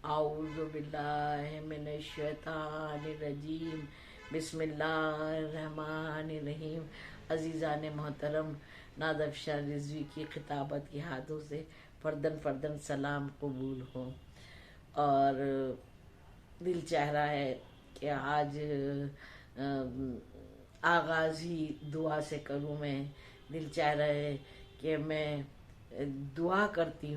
आऊज़ु बिल्लाहि मिनश शैतानिर रजीम बिस्मिल्लाहिर रहमानिर रहीम। अजीज़ान मोहतरम, नादफ शाह रिजवी की खिताबत की हाथों से फर्दन फर्दन सलाम कबूल हो। और दिल चाह रहा है कि आज आगाज़ ही दुआ से करूँ। मैं दिल चाह रहा है कि मैं दुआ करती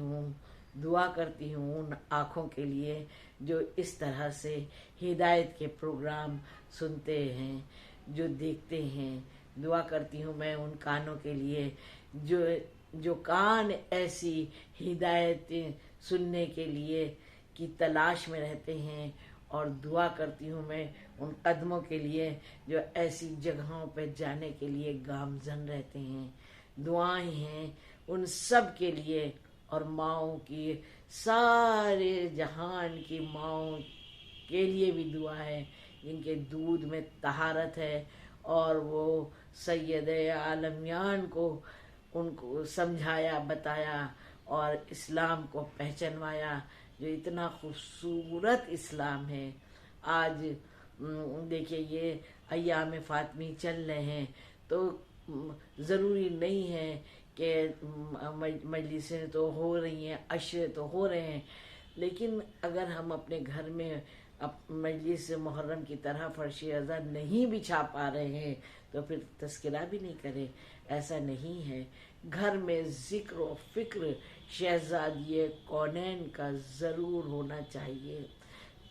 हूँ उन आँखों के लिए जो इस तरह से हिदायत के प्रोग्राम सुनते हैं, जो देखते हैं। दुआ करती हूँ मैं उन कानों के लिए जो कान ऐसी हिदायतें सुनने के लिए की तलाश में रहते हैं। और दुआ करती हूँ मैं उन कदमों के लिए जो ऐसी जगहों पर जाने के लिए गामजन रहते हैं। दुआएं हैं उन सब के लिए, और माँओं की, सारे जहान की माँओं के लिए भी दुआ है जिनके दूध में तहारत है, और वो सैयद आलमियान को उनको समझाया, बताया और इस्लाम को पहचानवाया, जो इतना खूबसूरत इस्लाम है। आज देखिए ये अय्याम फातमी चल रहे हैं, तो ज़रूरी नहीं है कि मजलिसें तो हो रही हैं, अशरे तो हो रहे हैं, लेकिन अगर हम अपने घर में मजलिस मुहर्रम की तरह फर्श अज़ा नहीं बिछा पा रहे हैं तो फिर तज़किरा भी नहीं करें। ऐसा नहीं है। घर में ज़िक्र और फ़िक्र शहज़ादी कौनैन का ज़रूर होना चाहिए,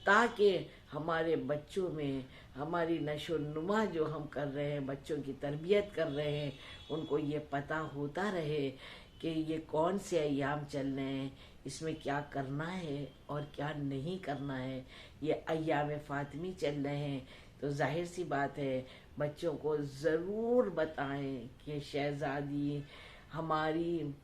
ताकि हमारे बच्चों में हमारी नशो नुमा जो हम कर रहे हैं, बच्चों की तरबियत कर रहे हैं, उनको ये पता होता रहे कि ये कौन से अय्याम चल रहे हैं, इसमें क्या करना है और क्या नहीं करना है। ये अय्याम फातिमी चल रहे हैं, तो जाहिर सी बात है बच्चों को ज़रूर बताएं कि शहज़ादी हमारी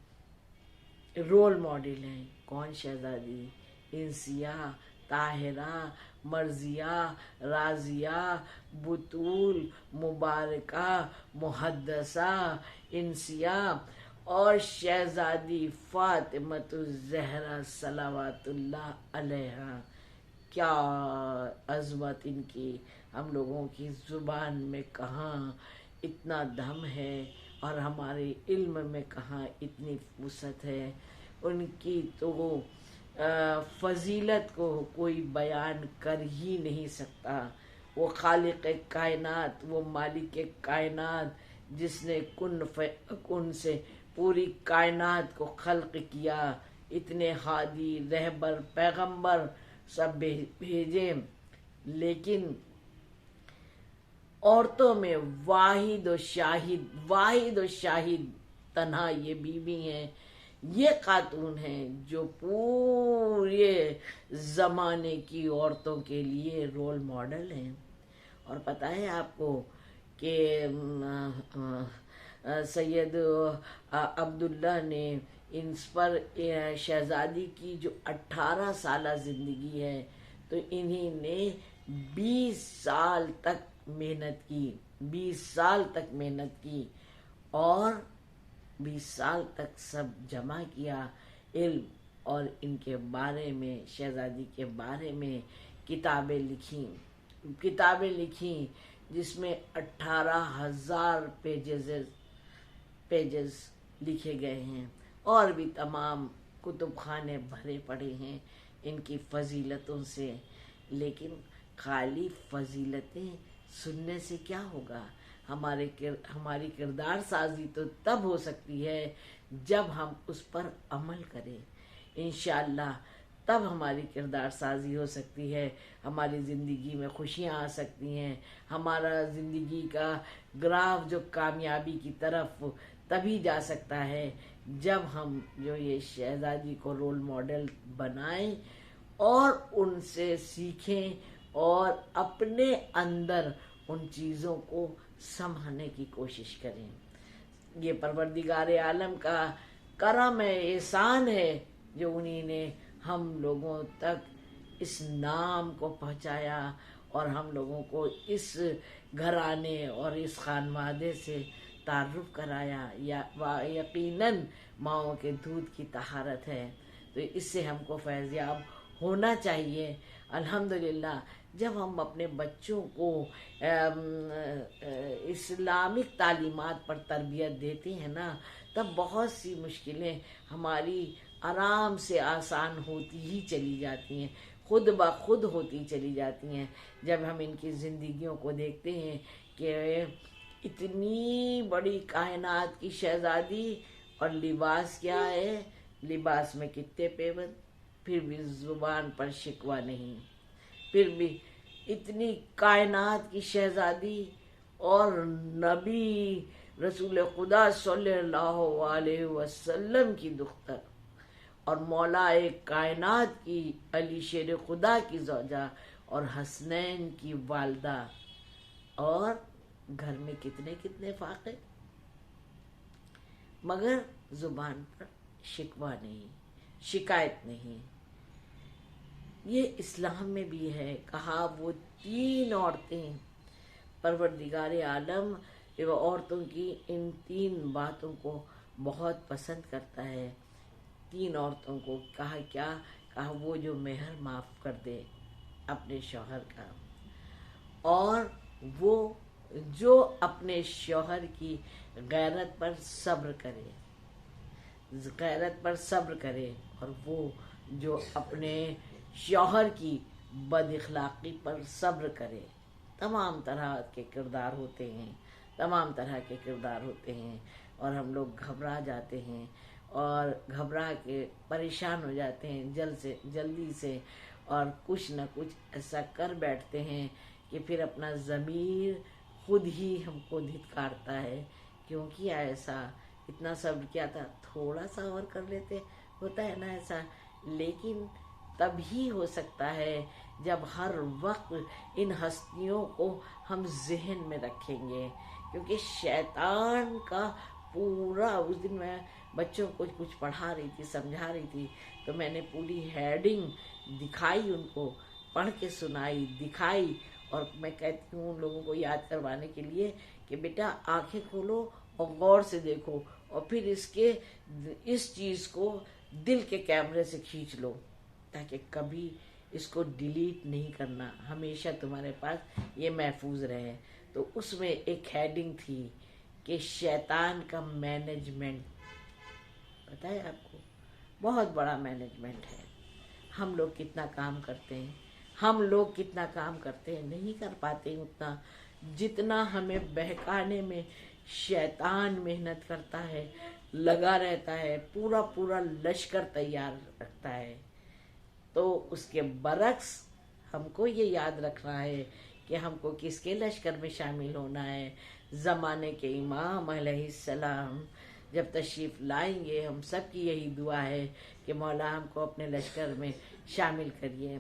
रोल मॉडल हैं। कौन शहज़ादी? इंसिया, ताहिरा, मर्जिया, राजिया, बुतूल, मुबारका, मुहद्दसा, इंसिया और शहज़ादी फ़ातिमतुज़ ज़हरा सलावतुल्लाह अलैहा। क्या अज़मत इनकी हम लोगों की ज़ुबान में कहाँ इतना दम है, और हमारे इल्म में कहाँ इतनी फुर्सत है। उनकी तो फजीलत को कोई बयान कर ही नहीं सकता। वो खालिक कायनात, वो मालिक कायनात, जिसने कुन से पूरी कायनात को खल्क किया, इतने हादी रहबर पैगंबर सब भेजे, लेकिन औरतों में वाहिद और शाहिद तन्हा ये बीवी हैं, ये खातून हैं जो पूरे ज़माने की औरतों के लिए रोल मॉडल हैं। और पता है आपको कि सैयद अब्दुल्ला ने इन पर शहज़ादी की जो 18 साल ज़िंदगी है, तो इन्हीं ने 20 साल तक मेहनत की, 20 साल तक मेहनत की, और 20 साल तक सब जमा किया इल्म, और इनके बारे में, शहज़ादी के बारे में किताबें लिखी जिसमें 18,000 पेजेस लिखे गए हैं, और भी तमाम कुतुब खाने भरे पड़े हैं इनकी फजीलतों से। लेकिन खाली फजीलतें सुनने से क्या होगा? हमारी किरदार साजी तो तब हो सकती है जब हम उस पर अमल करें। इंशाअल्लाह तब हमारी किरदार साजी हो सकती है, हमारी ज़िंदगी में खुशियाँ आ सकती हैं, हमारा ज़िंदगी का ग्राफ जो कामयाबी की तरफ तभी जा सकता है जब हम जो ये शहज़ादी को रोल मॉडल बनाएं और उनसे सीखें और अपने अंदर उन चीज़ों को संभालने की कोशिश करें। ये परवरदिगार आलम का करम है, एहसान है, जो उन्हीं ने हम लोगों तक इस नाम को पहुंचाया और हम लोगों को इस घराने और इस खानवादे से तारुफ कराया। या यकीनन माँओं के दूध की तहारत है, तो इससे हमको फैज़याब ہونا چاہیے. الحمدللہ جب ہم اپنے بچوں کو اسلامک تعلیمات پر تربیت دیتے ہیں نا، تب بہت سی مشکلیں ہماری آرام سے آسان ہوتی ہی چلی جاتی ہیں، خود بخود ہوتی چلی جاتی ہیں. جب ہم ان کی زندگیوں کو دیکھتے ہیں کہ اتنی بڑی کائنات کی شہزادی، اور لباس کیا ہے، لباس میں کتنے پیون، پھر بھی زبان پر شکوہ نہیں. پھر بھی اتنی کائنات کی شہزادی اور نبی رسول خدا صلی اللہ علیہ وسلم کی دختر، اور مولا کائنات کی علی شیر خدا کی زوجہ، اور حسنین کی والدہ، اور گھر میں کتنے کتنے فاقے، مگر زبان پر شکوہ نہیں، شکایت نہیں. یہ اسلام میں بھی ہے. کہا وہ 3 عورتیں، پروردگار عالم عورتوں کی ان 3 باتوں کو بہت پسند کرتا ہے. 3 عورتوں کو کہا کیا؟ کہا وہ جو مہر معاف کر دے اپنے شوہر کا، اور وہ جو اپنے شوہر کی غیرت پر صبر کرے، غیرت پر صبر کرے، اور وہ جو اپنے شوہر کی بد اخلاقی پر صبر کرے. تمام طرح کے کردار ہوتے ہیں، تمام طرح کے کردار ہوتے ہیں، اور ہم لوگ گھبرا جاتے ہیں اور گھبرا کے پریشان ہو جاتے ہیں جلدی سے، اور کچھ نہ کچھ ایسا کر بیٹھتے ہیں کہ پھر اپنا ضمیر خود ہی ہم کو دھتکارتا ہے. کیوں کیا ایسا؟ اتنا صبر کیا تھا، تھوڑا سا اور کر لیتے. ہوتا ہے نا ایسا. لیکن تبھی ہو سکتا ہے جب ہر وقت ان ہستیوں کو ہم ذہن میں رکھیں گے. کیونکہ شیطان کا پورا، اس دن میں بچوں کو کچھ پڑھا رہی تھی، سمجھا رہی تھی، تو میں نے پوری ہیڈنگ دکھائی، ان کو پڑھ کے سنائی، دکھائی. اور میں کہتی ہوں ان لوگوں کو یاد کروانے کے لیے کہ بیٹا آنکھیں کھولو اور غور سے دیکھو، اور پھر اس چیز کو دل کے کیمرے سے کھینچ لو، تاکہ کبھی اس کو ڈیلیٹ نہیں کرنا، ہمیشہ تمہارے پاس یہ محفوظ رہے. تو اس میں ایک ہیڈنگ تھی کہ شیطان کا مینجمنٹ. پتہ ہے آپ کو، بہت بڑا مینجمنٹ ہے. ہم لوگ کتنا کام کرتے ہیں، ہم لوگ کتنا کام کرتے ہیں، نہیں کر پاتے اتنا جتنا ہمیں بہکانے میں شیطان محنت کرتا ہے، لگا رہتا ہے، پورا پورا لشکر تیار رکھتا ہے. تو اس کے برعکس ہم کو یہ یاد رکھنا ہے کہ ہم کو کس کے لشکر میں شامل ہونا ہے. زمانے کے امام علیہ السلام جب تشریف لائیں گے، ہم سب کی یہی دعا ہے کہ مولا ہم کو اپنے لشکر میں شامل کریے.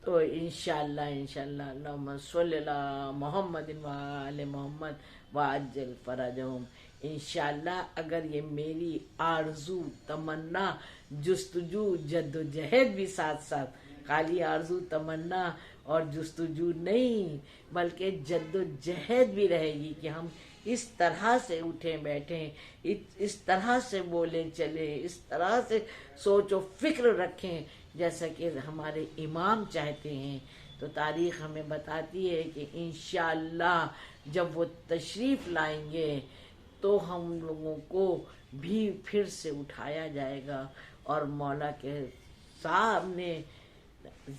تو انشاءاللہ اللہم صلی اللہ محمد وآل محمد وعجل فرجہم. انشاءاللہ اگر یہ میری آرزو، تمنا، جستجو، جد و جہد بھی ساتھ ساتھ، خالی آرزو تمنا اور جستجو نہیں بلکہ جد و جہد بھی رہے گی کہ ہم اس طرح سے اٹھیں بیٹھیں، اس طرح سے بولیں چلیں، اس طرح سے سوچ و فکر رکھیں جیسا کہ ہمارے امام چاہتے ہیں. تو تاریخ ہمیں بتاتی ہے کہ انشاءاللہ جب وہ تشریف لائیں گے تو ہم لوگوں کو بھی پھر سے اٹھایا جائے گا، اور مولا کے سامنے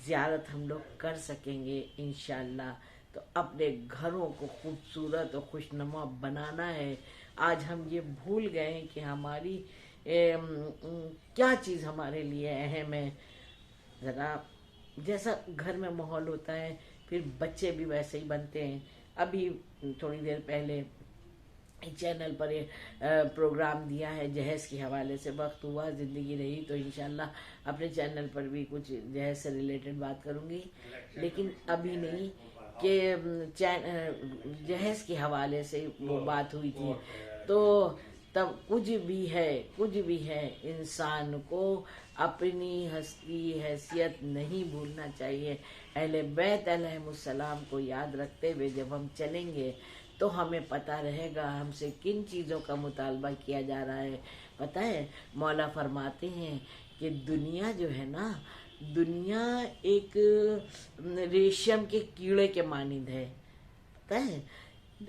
زیارت ہم لوگ کر سکیں گے انشاءاللہ. تو اپنے گھروں کو خوبصورت اور خوشنما بنانا ہے. آج ہم یہ بھول گئے ہیں کہ ہماری کیا چیز ہمارے لیے اہم ہے. ذرا جیسا گھر میں ماحول ہوتا ہے پھر بچے بھی ویسے ہی بنتے ہیں. ابھی تھوڑی دیر پہلے چینل پر یہ پروگرام دیا ہے جہیز کے حوالے سے، وقت ہوا زندگی رہی تو انشاءاللہ اپنے چینل پر بھی کچھ جہیز سے ریلیٹڈ بات کروں گی، لیکن ابھی نہیں. کہ جہیز کے حوالے سے وہ بات ہوئی تھی. تو تب کچھ بھی ہے انسان کو اپنی ہستی حیثیت نہیں بھولنا چاہیے. اہل بیت علیہم السلام کو یاد رکھتے ہوئے جب ہم چلیں گے تو ہمیں پتہ رہے گا ہم سے کن چیزوں کا مطالبہ کیا جا رہا ہے. پتہ ہے مولا فرماتے ہیں کہ دنیا جو ہے نا، दुनिया एक रेशम के कीड़े के मानिंद है, पता है।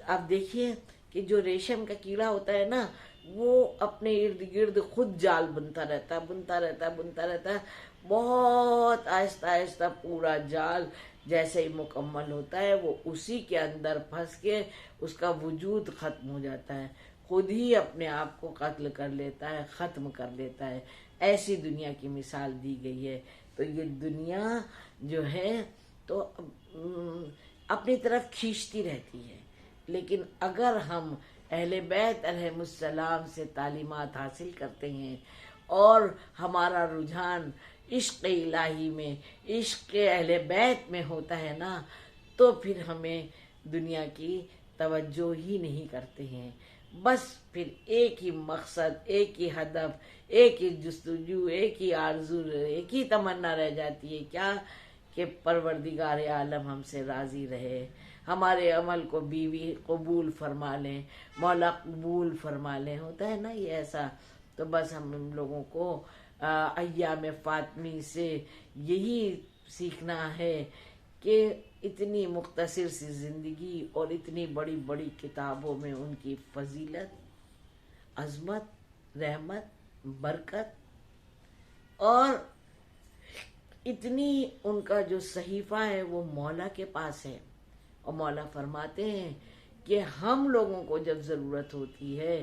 आप देखिए कि जो रेशम का कीड़ा होता है ना, वो अपने इर्द गिर्द खुद जाल बुनता रहता है, बुनता रहता है। बहुत आहिस्ता आहिस्ता पूरा जाल जैसे ही मुकम्मल होता है, वो उसी के अंदर फंस के उसका वजूद खत्म हो जाता है, खुद ही अपने आप को कत्ल कर लेता है, खत्म कर लेता है। ऐसी दुनिया की मिसाल दी गई है। तो ये दुनिया जो है तो अपनी तरफ खींचती रहती है, लेकिन अगर हम अहले बैत अलैहिमुस्सलाम से तालीमात हासिल करते हैं और हमारा रुझान इश्क़ इलाही में, इश्क़ अहले बैत में होता है ना, तो फिर हमें दुनिया की तवज्जो ही नहीं करते हैं। बस फिर एक ही मकसद, एक ही हदफ, एक ही जुस्तजू, एक ही आरज़ू, एक ही तमन्ना रह जाती है, क्या कि परवरदिगार आलम हमसे राज़ी रहे, हमारे अमल को बीवी कबूल फरमा लें, मौला कबूल फरमा लें। होता है ना ये ऐसा। तो बस हम लोगों को अय्याम फातमी से यही सीखना है कि इतनी मुख्तसर सी ज़िंदगी और इतनी बड़ी बड़ी किताबों में उनकी फजीलत, अज़मत, रहमत, बरकत और इतनी उनका जो सहीफ़ा है वो मौला के पास है। और मौला फरमाते हैं कि हम लोगों को जब ज़रूरत होती है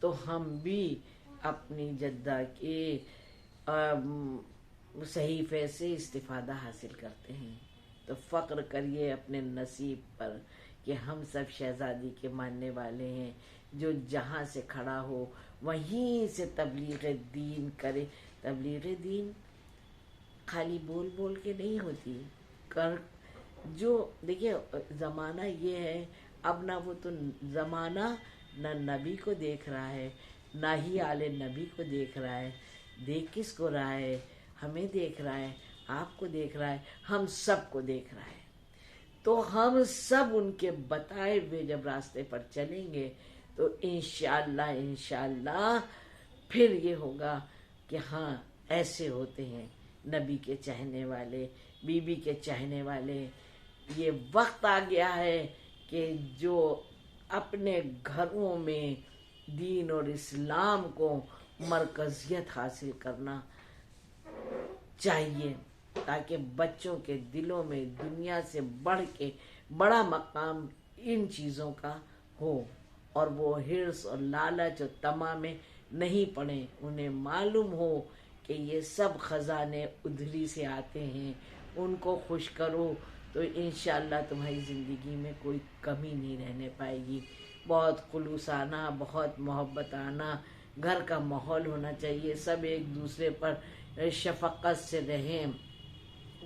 तो हम भी अपनी जद्दा के सहीफ़े से इस्तिफ़ादा हासिल करते हैं। तो फ़क्र करिए अपने नसीब पर कि हम सब शहज़ादी के मानने वाले हैं, जो जहाँ से खड़ा हो वहीं से तबलीग दीन करे। तबलीग दीन खाली बोल बोल के नहीं होती, कर जो देखिए ज़माना ये है अब ना, वो तो ज़माना न नबी को देख रहा है, ना ही आले नबी को देख रहा है। देख किस को रहा है? हमें देख रहा है, आपको देख रहा है, हम सब को देख रहा है। तो हम सब उनके बताए हुए जब रास्ते पर चलेंगे तो इंशाअल्लाह फिर ये होगा कि हाँ ऐसे होते हैं नबी के चाहने वाले, बीबी के चाहने वाले। ये वक्त आ गया है कि जो अपने घरों में दीन और इस्लाम को मरकज़ियत हासिल करना चाहिए, ताकि बच्चों के दिलों में दुनिया से बढ़ के बड़ा मकाम इन चीज़ों का हो और वो हिर्स और लालच और तमा में नहीं पड़े। उन्हें मालूम हो कि ये सब ख़जाने उधरी से आते हैं, उनको खुश करो तो इंशाअल्लाह तुम्हारी ज़िंदगी में कोई कमी नहीं रहने पाएगी। बहुत खुलूसाना, बहुत मोहब्बत आना घर का माहौल होना चाहिए। सब एक दूसरे पर शफ़क़त से रहें।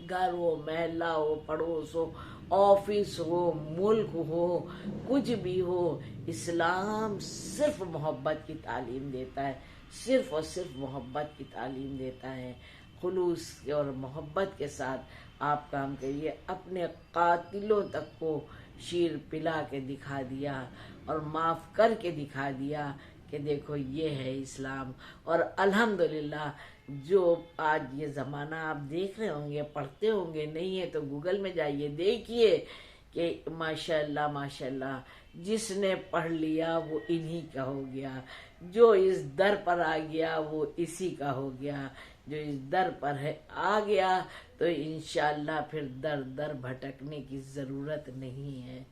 घर हो, महल्ला हो, पड़ोस हो, ऑफिस हो, मुल्क हो, कुछ भी हो, इस्लाम सिर्फ मोहब्बत की तालीम देता है, सिर्फ और सिर्फ मोहब्बत की तालीम देता है। खुलूस और मोहब्बत के साथ आप काम करिए। अपने कातिलों तक को शीर पिला के दिखा दिया और माफ़ करके दिखा दिया कि देखो ये है इस्लाम। और अल्हम्दुलिल्लाह जो आज ये ज़माना आप देख रहे होंगे, पढ़ते होंगे, नहीं है तो गूगल में जाइए देखिए कि माशाअल्लाह माशाअल्लाह जिसने पढ़ लिया वो इन्हीं का हो गया, जो इस दर पर आ गया वो इसी का हो गया, जो इस दर पर है आ गया तो इंशाअल्लाह फिर दर दर भटकने की ज़रूरत नहीं है।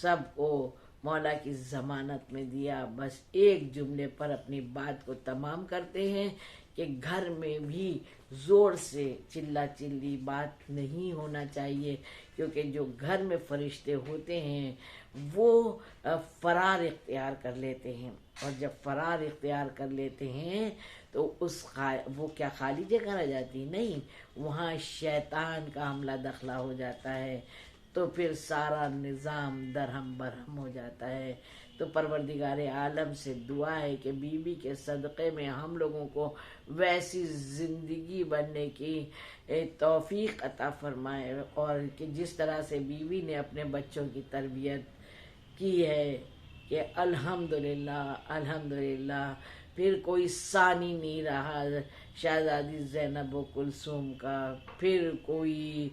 सबको मौला की ज़मानत में दिया। बस एक जुमले पर अपनी बात को तमाम करते हैं कि घर में भी ज़ोर से चिल्ला चिल्ली बात नहीं होना चाहिए, क्योंकि जो घर में फरिश्ते होते हैं वो फरार इख्तियार कर लेते हैं, और जब फरार इख्तियार कर लेते हैं तो वो क्या खाली जगह रह जाती? नहीं, वहाँ शैतान का हमला दखला हो जाता है, तो फिर सारा निज़ाम दरहम बरहम हो जाता है। तो परवरदिगार आलम से दुआ है कि बीवी के सदक़े में हम लोगों को वैसी ज़िंदगी बनने की तौफ़ीक़ अता फ़रमाए, और कि जिस तरह से बीवी ने अपने बच्चों की तरबियत की है कि अल्हम्दुलिल्लाह अल्हम्दुलिल्लाह फिर कोई सानी नहीं रहा शहजादी ज़ैनब व कुलसूम का, फिर कोई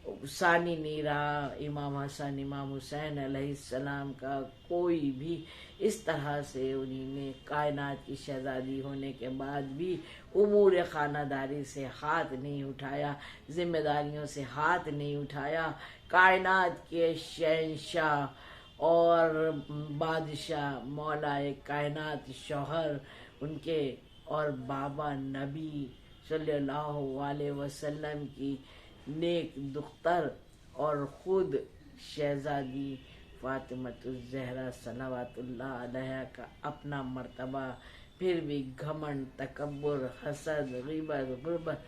सानी नहीं रहा इमाम हसन इमाम हुसैन अलैहिस्सलाम का, कोई भी इस तरह से उन्होंने कायनात की शहजादी होने के बाद भी उमूर खानादारी से हाथ नहीं उठाया, जिम्मेदारियों से हाथ नहीं उठाया। कायनात के शहंशाह और बादशाह मौलाए कायनात शौहर उनके और बाबा नबी सल्लल्लाहु अलैहि वसल्लम की नेक दुख्तर और खुद शहजादी फातिमतुज़-ज़हरा सलावतुल्लाह अलैहा का अपना मर्तबा, फिर भी घमंड, तकब्बुर, हसद, ग़ीबत, गुर्बत,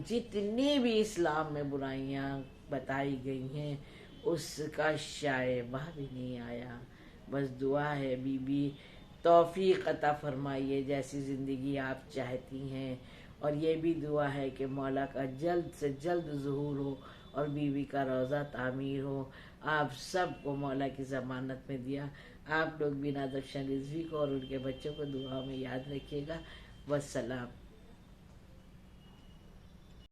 जितनी भी इस्लाम में बुराइयां बताई गई हैं उसका शायबा भी नहीं आया। बस दुआ है बीबी तौफीक अता फरमाइए जैसी ज़िंदगी आप चाहती हैं, और ये भी दुआ है कि मौला का जल्द से जल्द ज़ुहूर हो और बीवी का रोज़ा तामीर हो। आप सबको मौला की ज़मानत में दिया। आप लोग भी नाज़र शाह रिज़वी को और उनके बच्चों को दुआ में याद रखिएगा। वस्सलाम।